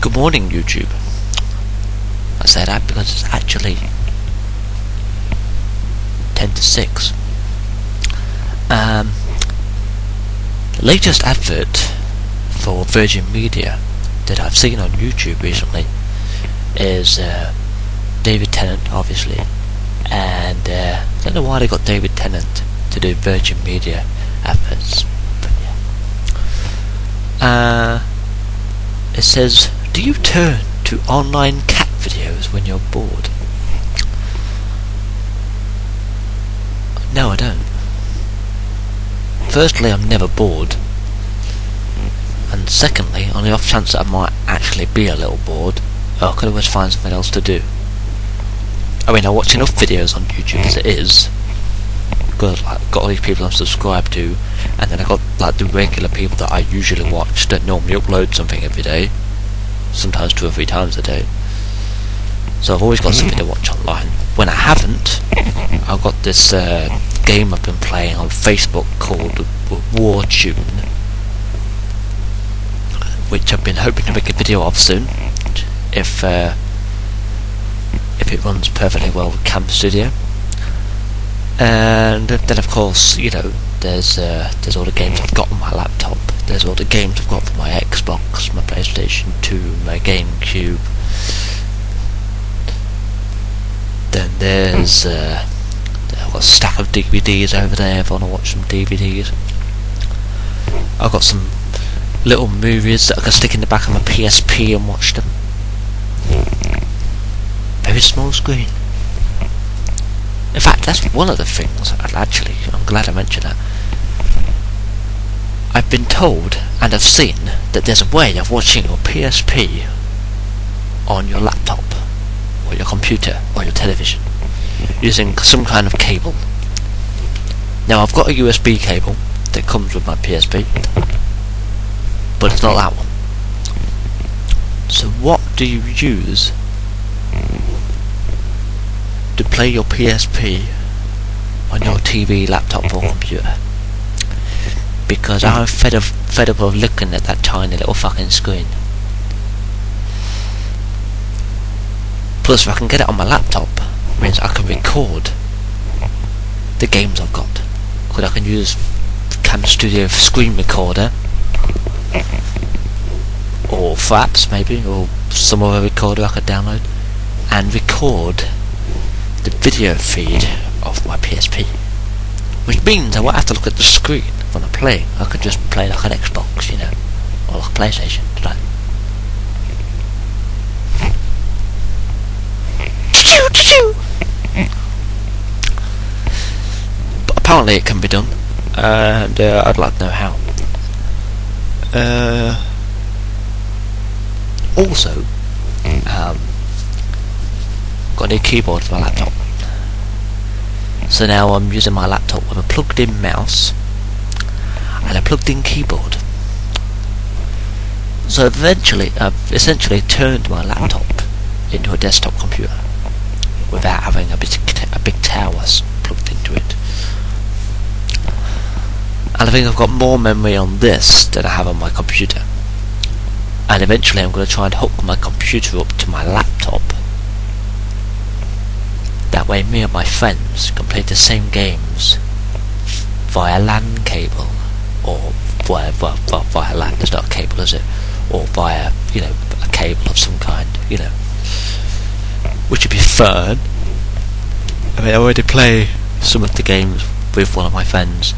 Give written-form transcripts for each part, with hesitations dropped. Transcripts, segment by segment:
Good morning, YouTube. I say that because it's actually 10 to 6. The latest advert for Virgin Media that I've seen on YouTube recently is David Tennant, obviously, and I don't know why they got David Tennant to do Virgin Media adverts, but yeah. It says, do you turn to online cat videos when you're bored? No, I don't. Firstly, I'm never bored, and secondly, on the off chance that I might actually be a little bored, I could always find something else to do. I mean, I watch enough videos on YouTube as it is, because I've got all these people I'm subscribed to, and then I've got like the regular people that I usually watch that normally upload something every day, sometimes 2 or 3 times a day. So I've always got something to watch online. When I haven't, I've got this game I've been playing on Facebook called War Tune, which I've been hoping to make a video of soon, if it runs perfectly well with Cam Studio. And then of course, you know, there's all the games I've got on my laptop, there's all the games I've got for my Xbox, my PlayStation 2, my GameCube. Then there's I've got a stack of DVDs over there if I want to watch some DVDs. I've got some little movies that I can stick in the back of my PSP and watch them. Very small screen. In fact, that's one of the things, I'm glad I mentioned that. I've been told, and I've seen, that there's a way of watching your PSP on your laptop, or your computer, or your television, using some kind of cable. Now, I've got a USB cable that comes with my PSP, but it's not that one. So what do you use to play your PSP on your TV, laptop or computer? Because I'm fed up of looking at that tiny little fucking screen. Plus, if I can get it on my laptop, it means I can record the games I've got. Because I can use Cam Studio screen recorder, or Fraps maybe, or some other recorder I could download, and record the video feed of my PSP, which means I won't have to look at the screen when I play. I could just play like an Xbox, you know, or like a PlayStation. But apparently it can be done, and I'd like to know how. Also, got a new keyboard for my laptop. So now I'm using my laptop with a plugged-in mouse and a plugged-in keyboard. So eventually, I've essentially turned my laptop into a desktop computer without having a big tower plugged into it. And I think I've got more memory on this than I have on my computer. And eventually I'm going to try and hook my computer up to my laptop. That way me and my friends can play the same games via LAN cable, or via LAN, there's not a cable, is it? Or via, you know, a cable of some kind, you know. Which would be fun. I mean, I already play some of the games with one of my friends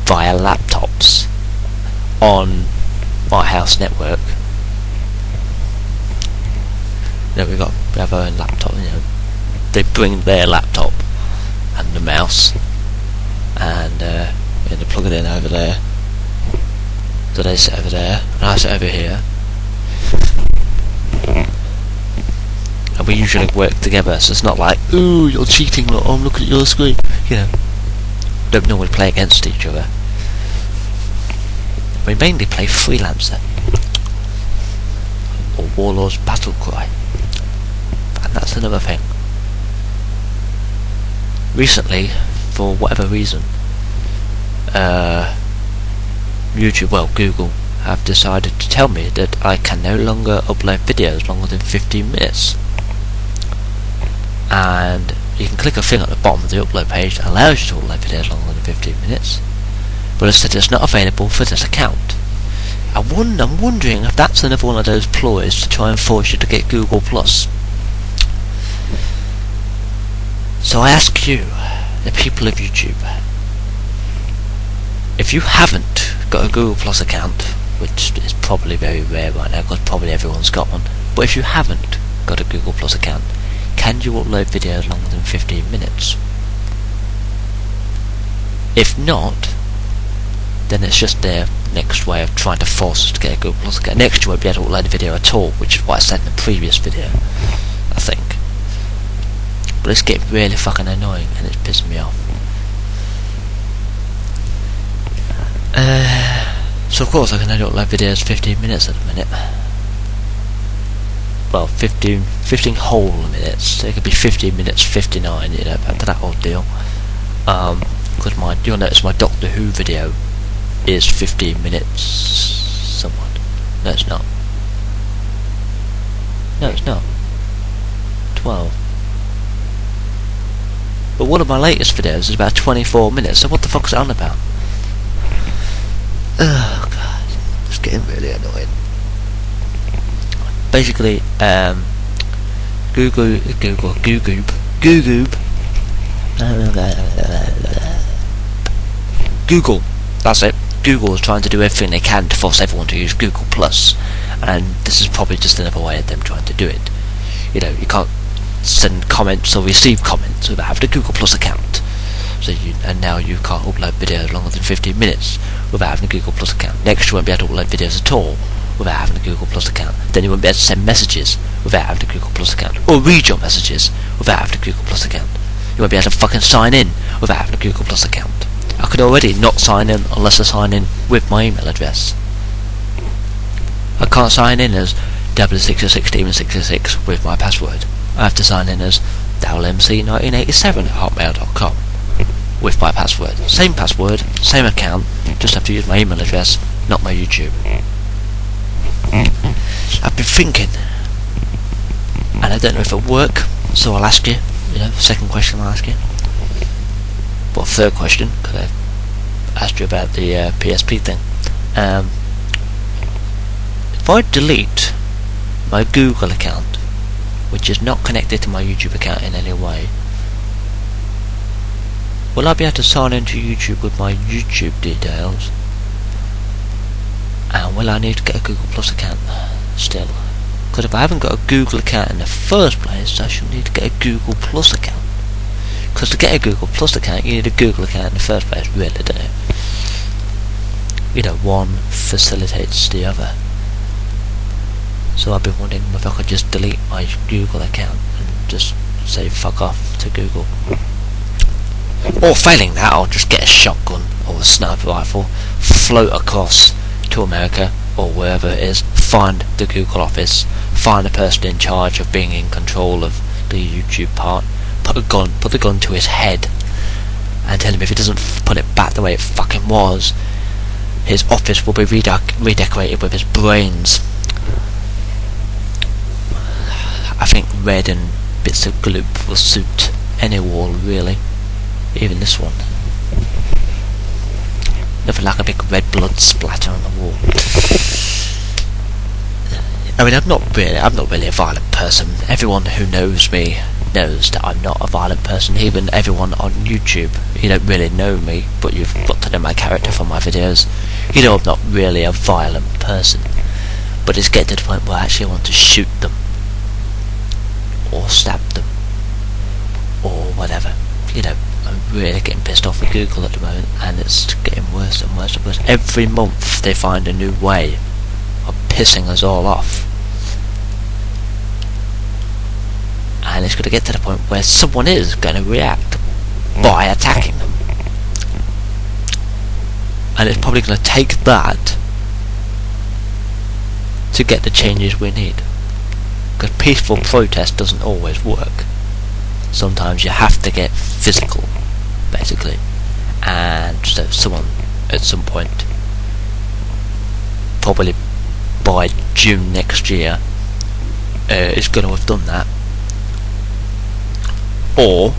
via laptops on my house network. You know, we have our own laptop, you know. They bring their laptop and the mouse, and they plug it in over there. So they sit over there, and I sit over here. And we usually work together, so it's not like, ooh, you're cheating, look, I'm looking at your screen. You know, don't normally play against each other. We mainly play Freelancer, or Warlords Battlecry, and that's another thing. Recently, for whatever reason, YouTube, well, Google have decided to tell me that I can no longer upload videos longer than 15 minutes. And you can click a thing at the bottom of the upload page that allows you to upload videos longer than 15 minutes, but it said it's not available for this account. I'm wondering if that's another one of those ploys to try and force you to get Google+. So I ask you, the people of YouTube, if you haven't got a Google Plus account, which is probably very rare right now because probably everyone's got one, but if you haven't got a Google Plus account, can you upload videos longer than 15 minutes? If not, then it's just their next way of trying to force us to get a Google Plus account. Next you won't be able to upload a video at all, which is what I said in the previous video, I think. But it's getting really fucking annoying and it's pissing me off. So of course I can only upload videos 15 minutes at the minute. Well, 15 whole minutes. So it could be 15 minutes 59, you know, back to that old deal. Because you'll notice my Doctor Who video is 15 minutes somewhat. No, it's not. No, it's not. 12. But one of my latest videos is about 24 minutes, so what the fuck's it on about? Oh god, it's getting really annoying. Basically, Google, that's it. Google is trying to do everything they can to force everyone to use Google Plus, and this is probably just another way of them trying to do it. You know, you can't send comments or receive comments without having a Google Plus account. So now you can't upload videos longer than 15 minutes without having a Google Plus account. Next you won't be able to upload videos at all without having a Google Plus account. Then you won't be able to send messages without having a Google Plus account, or read your messages without having a Google Plus account. You won't be able to fucking sign in without having a Google Plus account. I could already not sign in unless I sign in with my email address. I can't sign in as W66Demon66 with my password. I have to sign in as DowellMC1987@hotmail.com with my password. Same password, same account, just have to use my email address, not my YouTube. I've been thinking, and I don't know if it'll work, so I'll ask you, second question I'll ask you. Well, third question, because I asked you about the PSP thing. If I delete my Google account, which is not connected to my YouTube account in any way, will I be able to sign into YouTube with my YouTube details? And will I need to get a Google Plus account still? Because if I haven't got a Google account in the first place, I should need to get a Google Plus account. Because to get a Google Plus account, you need a Google account in the first place, really, don't you? One facilitates the other. So I've been wondering if I could just delete my Google account and just say fuck off to Google. Or failing that, I'll just get a shotgun or a sniper rifle, float across to America or wherever it is, find the Google office, find the person in charge of being in control of the YouTube part, put the gun to his head, and tell him if he doesn't put it back the way it fucking was, his office will be redecorated with his brains. I think red and bits of glue will suit any wall, really, even this one. Nothing like a big red blood splatter on the wall. I mean, I'm not really a violent person. Everyone who knows me knows that I'm not a violent person. Even everyone on YouTube, you don't really know me, but you've got to know my character from my videos. You know I'm not really a violent person. But it's getting to the point where I actually want to shoot them, or stab them, or whatever. I'm really getting pissed off with Google at the moment, and it's getting worse and worse and worse. Every month they find a new way of pissing us all off. And it's going to get to the point where someone is going to react by attacking them. And it's probably going to take that to get the changes we need. Because peaceful protest doesn't always work. Sometimes you have to get physical, basically. And so someone, at some point, probably by June next year is going to have done that. Or,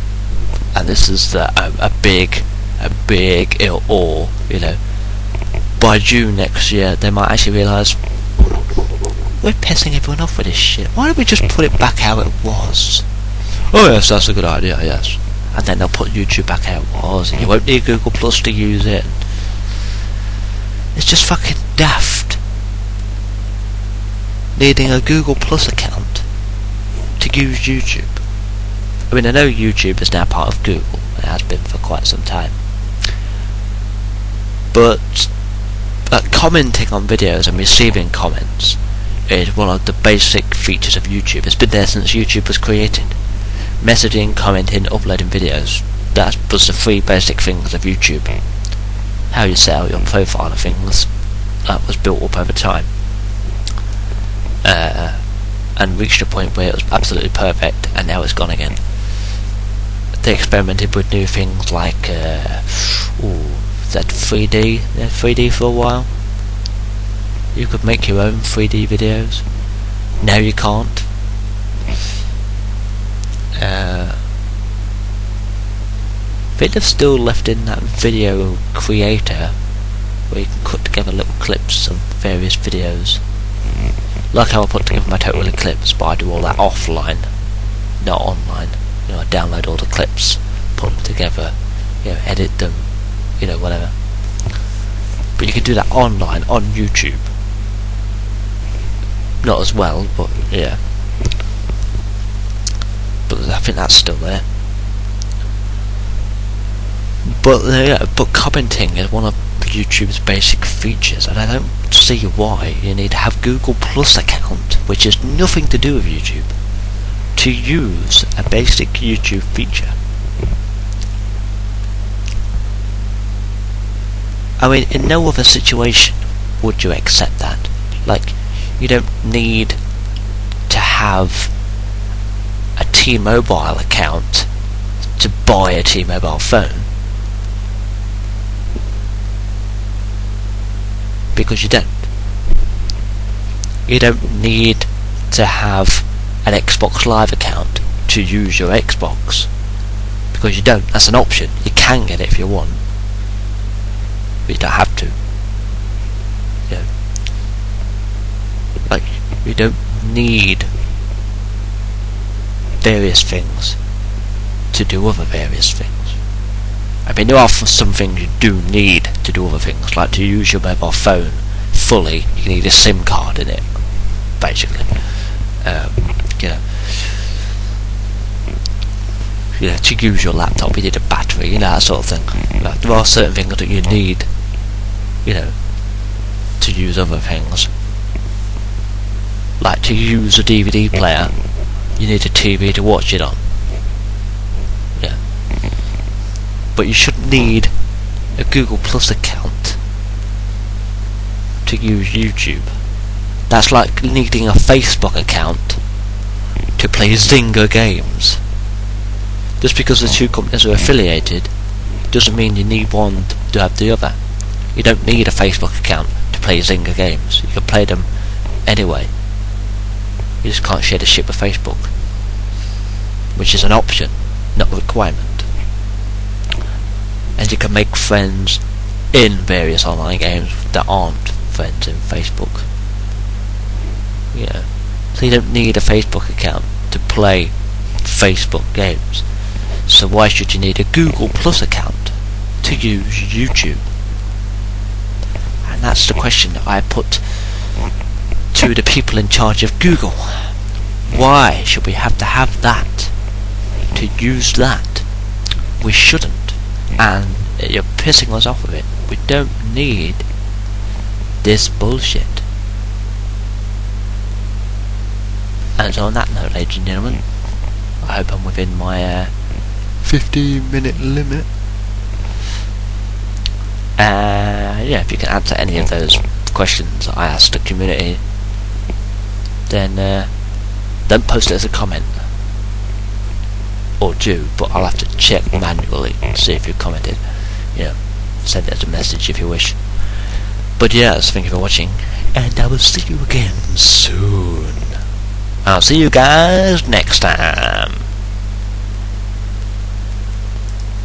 and this is a big or, you know, by June next year they might actually realise we're pissing everyone off with this shit. Why don't we just put it back how it was? Oh yes, that's a good idea, yes. And then they'll put YouTube back how it was, and you won't need Google Plus to use it. It's just fucking daft. Needing a Google Plus account to use YouTube. I mean, I know YouTube is now part of Google. It has been for quite some time. But commenting on videos and receiving comments is one of the basic features of YouTube. It's been there since YouTube was created. Messaging, commenting, uploading videos. That was the three basic things of YouTube. How you set out your profile and things, that was built up over time. And reached a point where it was absolutely perfect, and now it's gone again. They experimented with new things like that 3D. Yeah, 3D for a while. You could make your own 3D videos. Now you can't. I think they've still left in that video creator where you can cut together little clips of various videos. Like how I put together my Total Eclipse, but I do all that offline, not online. You know, I download all the clips, put them together, you know, edit them, you know, whatever. But you can do that online on YouTube. Not as well, but yeah. But I think that's still there. But yeah, but commenting is one of YouTube's basic features, and I don't see why you need to have Google Plus account, which has nothing to do with YouTube, to use a basic YouTube feature. I mean, in no other situation would you accept that. Like, you don't need to have a T-Mobile account to buy a T-Mobile phone, because you don't. You don't need to have an Xbox Live account to use your Xbox, because you don't. That's an option. You can get it if you want, but you don't have to. You know, like, you don't need various things to do other various things. I mean, there are some things you do need to do other things, like to use your mobile phone fully. You need a SIM card in it, basically. You know, to use your laptop, you need a battery, you know, that sort of thing. Like, there are certain things that you need, you know, to use other things. Like, to use a DVD player, you need a TV to watch it on. Yeah. But you shouldn't need a Google Plus account to use YouTube. That's like needing a Facebook account to play Zynga games. Just because the two companies are affiliated doesn't mean you need one to have the other. You don't need a Facebook account to play Zynga games. You can play them anyway. You just can't share the shit with Facebook, which is an option, not a requirement. And you can make friends in various online games that aren't friends in Facebook. Yeah. So you don't need a Facebook account to play Facebook games. So why should you need a Google Plus account to use YouTube? And that's the question that I put to the people in charge of Google. Why should we have to have that to use that? We shouldn't. And you're pissing us off with it. We don't need this bullshit. And so on that note, ladies and gentlemen, I hope I'm within my 15-minute limit. Yeah, if you can answer any of those questions I asked the community, then don't post it as a comment. Or do, but I'll have to check manually to see if you commented. You know, send it as a message if you wish. But yes, thank you for watching. and I will see you again soon. I'll see you guys next time.